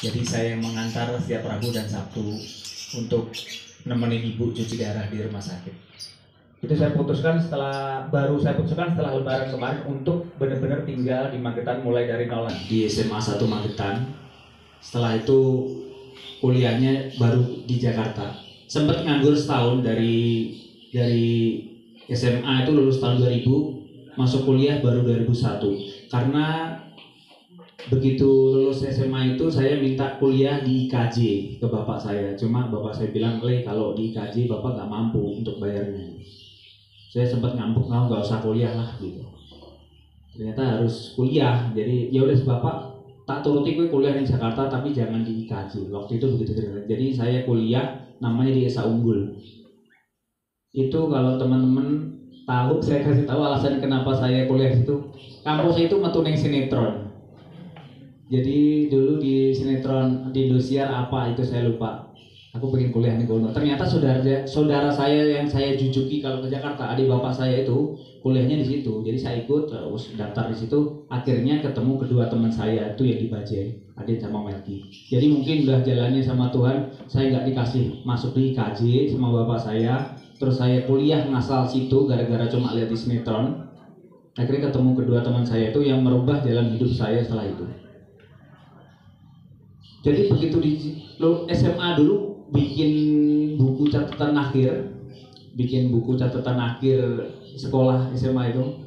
Jadi saya yang mengantar setiap Rabu dan Sabtu untuk nemenin ibu cuci darah di rumah sakit. Itu saya putuskan baru saya putuskan setelah Lebaran kemarin untuk benar-benar tinggal di Magetan mulai dari nol di SMA 1 Magetan. Setelah itu kuliahnya baru di Jakarta. Sempat nganggur setahun dari SMA itu lulus tahun 2000, masuk kuliah baru 2001. Karena begitu lulus SMA itu saya minta kuliah di IKJ ke bapak saya. Cuma bapak saya bilang, kalau di IKJ bapak nggak mampu untuk bayarnya. Saya sempat ngambek, nggak usah kuliah lah gitu. Ternyata harus kuliah. Jadi ya udah bapak tak turuti gue kuliah di Jakarta tapi jangan di IKJ. Waktu itu begitu cerita. Jadi saya kuliah namanya di Esa Unggul. Itu kalau teman-teman tahu, saya kasih tahu alasan kenapa saya kuliah di situ. Kampusnya itu metuning sinetron. Jadi dulu di sinetron di Indosiar apa itu saya lupa. Aku pengen kuliah di Gono. Ternyata saudara saya yang saya jujuki kalau ke Jakarta, adik bapak saya itu kuliahnya di situ. Jadi saya ikut terus daftar di situ. Akhirnya ketemu kedua teman saya itu yang di Bajai, Adit sama Melki. Jadi mungkin udah jalannya sama Tuhan, saya nggak dikasih masuk di IKJ sama bapak saya. Terus saya kuliah ngasal situ gara-gara cuma lihat di sinetron. Akhirnya ketemu kedua teman saya itu yang merubah jalan hidup saya setelah itu. Jadi begitu di SMA dulu bikin buku catatan akhir sekolah SMA itu,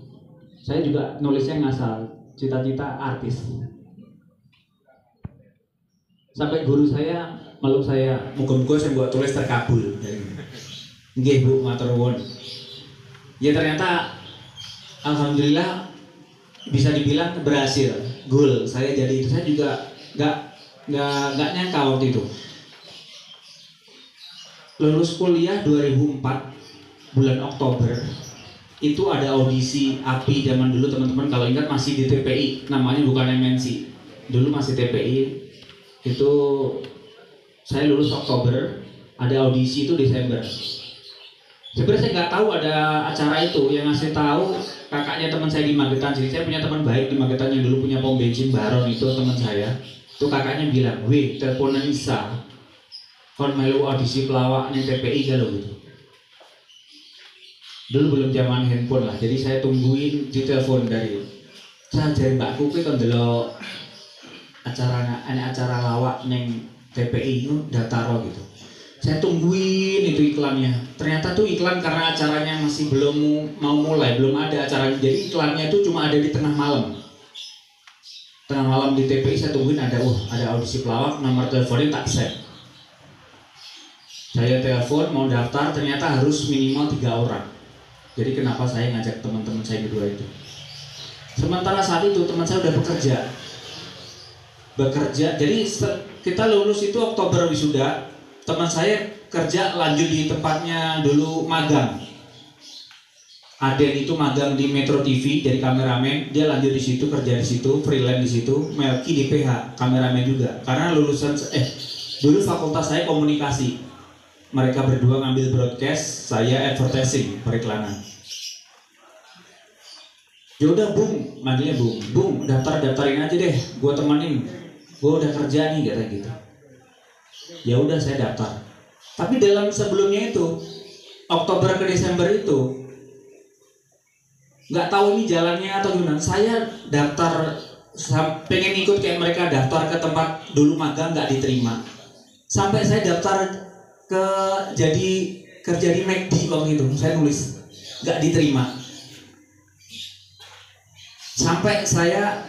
saya juga nulisnya ngasal, cita-cita artis. Sampai guru saya meluk saya, muga-muga saya buat tulis terkabul. Nggih Bu, matur nuwun. Ya ternyata alhamdulillah bisa dibilang berhasil. Goal saya jadi itu. Saya juga nggak nyangka waktu itu. Lulus kuliah 2004 bulan Oktober itu ada audisi API zaman dulu teman-teman kalau ingat masih di TPI, namanya bukan MNC, dulu masih TPI. Itu saya lulus Oktober, ada audisi itu Desember. Sebenarnya saya nggak tahu ada acara itu, yang ngasih tahu kakaknya teman saya di Magetan. Jadi saya punya teman baik di Magetan yang dulu punya pom bensin Baron, itu teman saya. Itu kakaknya bilang, "Wih, teleponan Isa kon melu audisi pelawak ning TPI kalau gitu." Dulu belum zaman handphone lah, jadi saya tungguin di telepon dari saya mbakku kuwi kon delok acara lawak ning TPI itu daftar gitu. Saya tungguin itu iklannya. Ternyata tuh iklan karena acaranya masih belum mau mulai, belum ada acaranya. Jadi iklannya itu cuma ada di tengah malam. Tengah malam di TPI saya tungguin ada audisi pelawak, nomor teleponnya tak save. Saya telepon mau daftar, ternyata harus minimal 3 orang. Jadi kenapa saya ngajak teman-teman saya berdua itu. Sementara saat itu teman saya udah bekerja. Jadi kita lulus itu Oktober wisuda. Teman saya kerja lanjut di tempatnya dulu magang. Aden itu magang di Metro TV jadi kameramen, dia lanjut di situ, kerja di situ, freelance di situ. Melki di PH, kameramen juga. Karena lulusan dulu fakultas saya komunikasi. Mereka berdua ngambil broadcast, saya advertising, periklanan. Yaudah Bung, manggilnya Bung, daftarin aja deh, gue temenin, gue udah kerja nih, kata gitu. Ya udah saya daftar. Tapi dalam sebelumnya itu, Oktober ke Desember itu, nggak tahu ini jalannya atau gimana. Saya daftar, pengen ikut kayak mereka daftar ke tempat dulu magang, nggak diterima. Sampai saya daftar kerja di McD waktu itu, saya nulis nggak diterima. Sampai saya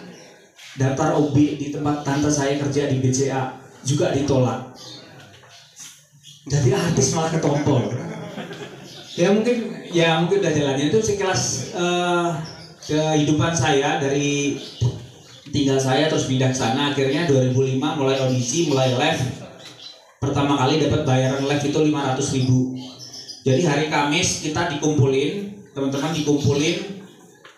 daftar OB di tempat tante saya kerja di BCA juga ditolak. Jadi artis malah ketompol. Ya mungkin udah jalannya itu sekilas kehidupan saya dari tinggal saya terus pindah ke sana. Akhirnya 2005 mulai audisi, mulai live. Pertama kali dapat bayaran live itu 500.000. Jadi hari Kamis kita dikumpulin, teman-teman dikumpulin,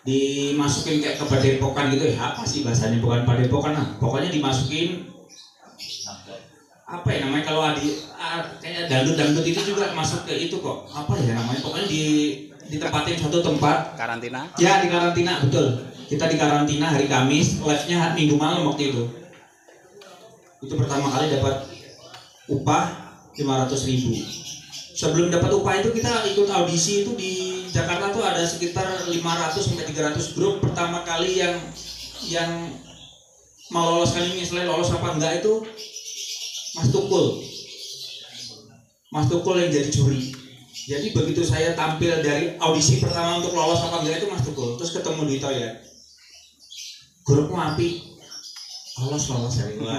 dimasukin kayak ke padepokan gitu ya. Apa sih bahasanya, bukan padepokan lah. Pokoknya dimasukin apa ya namanya, kalau kayak dangdut itu juga masuk ke itu kok. Apa ya namanya? Pokoknya ditempatin satu tempat. Karantina? Ya, di karantina, betul. Kita di karantina hari Kamis, live-nya Minggu malam waktu itu. Itu pertama kali dapat upah 500.000. Sebelum dapat upah itu kita ikut audisi itu di Jakarta tuh ada sekitar 500 sampai 300 grup. Pertama kali yang meloloskan ini, selain lolos apa enggak itu Mas Tukul yang jadi juri. Jadi begitu saya tampil dari audisi pertama untuk lolos apa enggak itu Mas Tukul, terus ketemu di toilet. Grupmu api, lolos hari ini.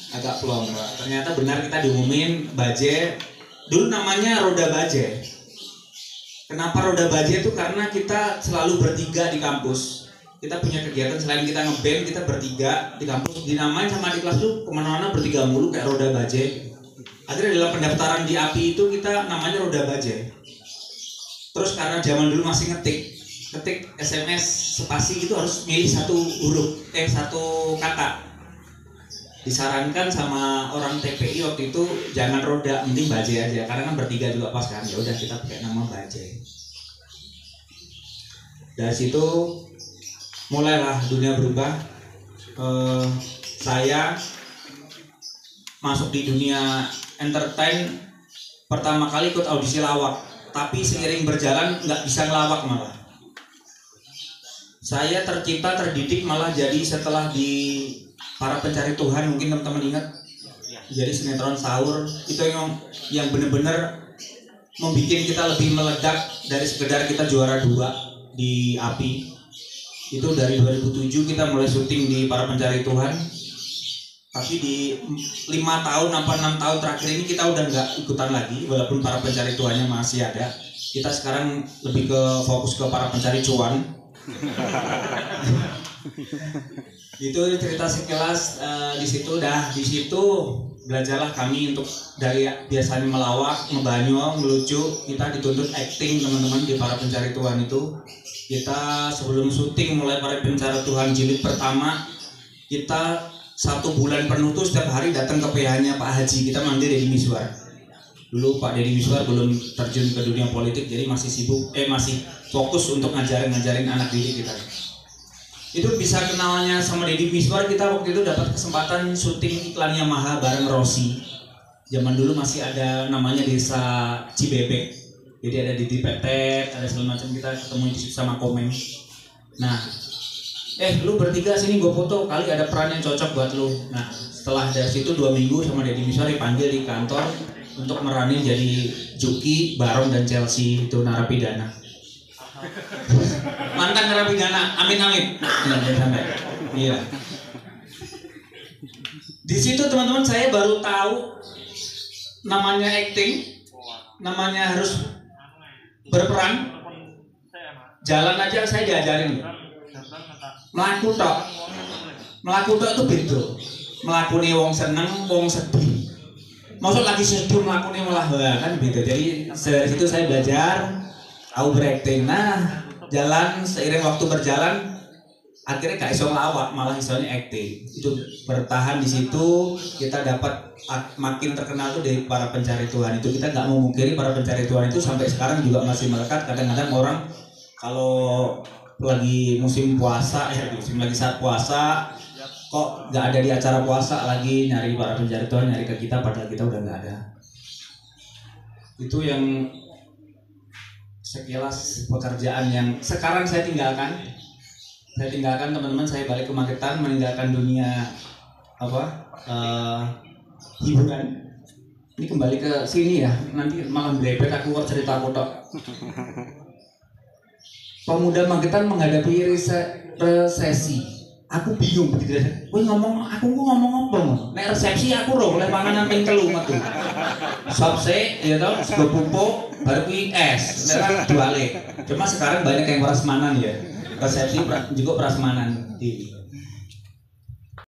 Agak plong. Ternyata benar kita diumumin Baje. Dulu namanya Roda Baje. Kenapa Roda Baje itu karena kita selalu bertiga di kampus. Kita punya kegiatan selain kita ngeband, kita bertiga di kampus. Dinamain sama di kelas tuh kemana-mana bertiga mulu kayak Roda Baje. Akhirnya dalam pendaftaran di API itu kita namanya Roda Baje. Terus karena zaman dulu masih ngetik SMS spasi itu harus milih satu kata. Disarankan sama orang TPI waktu itu jangan Roda, mending Baje aja karena kan bertiga juga pas kan. Ya udah kita pakai nama Baje. Dari situ mulailah dunia berubah. Saya masuk di dunia entertain pertama kali ikut audisi lawak, tapi seiring berjalan nggak bisa ngelawak malah. Saya terdidik malah jadi setelah di Para Pencari Tuhan, mungkin teman-teman ingat, jadi sinetron sahur itu yang benar-benar membuat kita lebih meledak dari sekedar kita juara 2 di API. Itu dari 2007 kita mulai syuting di Para Pencari Tuhan, tapi di 5 tahun apa 6 tahun terakhir ini kita udah nggak ikutan lagi, walaupun Para Pencari Tuhannya masih ada. Kita sekarang lebih fokus ke Para Pencari Cuan. Itu cerita sekilas. Di situ belajarlah kami untuk dari biasanya melawak, ngebanyol, ngelucu, kita dituntut acting teman-teman di Para Pencari Tuhan itu. Kita sebelum syuting mulai Para Pencari Tuhan jilid pertama, kita 1 bulan penuh tuh setiap hari datang ke PH-nya Pak Haji, kita manggil Deddy Miswar. Dulu Pak Deddy Miswar belum terjun ke dunia politik, jadi masih masih fokus untuk ngajarin anak didik kita. Itu bisa kenalnya sama Deddy Miswar, kita waktu itu dapat kesempatan syuting iklan Yamaha bareng Rossi. Zaman dulu masih ada namanya Desa Cibebek, jadi ada Didi Petet, ada segala macam, kita ketemu di situ sama Komeng. Nah, lu bertiga sini gue foto, kali ada peran yang cocok buat lu. Nah, setelah dari situ 2 minggu sama Deddy Miswar dipanggil di kantor untuk meranin jadi Juki, Barong, dan Chelsea, itu narapidana. Mantan narapidana, amin. Iya. Di situ teman-teman saya baru tahu namanya acting, namanya harus berperan. Jalan aja saya diajarin. Melaku tok itu beda. Melakune wong seneng, wong sedih. Maksud lagi sedih melakune malah kan beda. Jadi dari situ saya belajar tahu berakting. Nah, jalan seiring waktu berjalan akhirnya gak iso ngelawak, malah isonya acting. Itu bertahan di situ, kita dapat makin terkenal tuh dari Para Pencari Tuhan itu. Kita nggak mau mungkiri Para Pencari Tuhan itu sampai sekarang juga masih melekat. Kadang-kadang orang kalau lagi musim puasa lagi saat puasa kok nggak ada di acara puasa lagi nyari Para Pencari Tuhan, nyari ke kita, padahal kita udah nggak ada. Itu yang sekilas pekerjaan yang sekarang saya tinggalkan teman-teman. Saya balik ke Magetan, meninggalkan dunia hiburan. Ini kembali ke sini ya, nanti malam bebek aku cerita aku tok. Pemuda Magetan menghadapi resesi. Aku bingung begitu. Aku ngomong apa? Nek resepsi aku roh oleh panganan ping 3 metu. Sop sik ya toh, sego pupuk, baru kuwi es. Nek kan duale. Cuma sekarang banyak yang prasmanan ya. Resepsi juga prasmanan.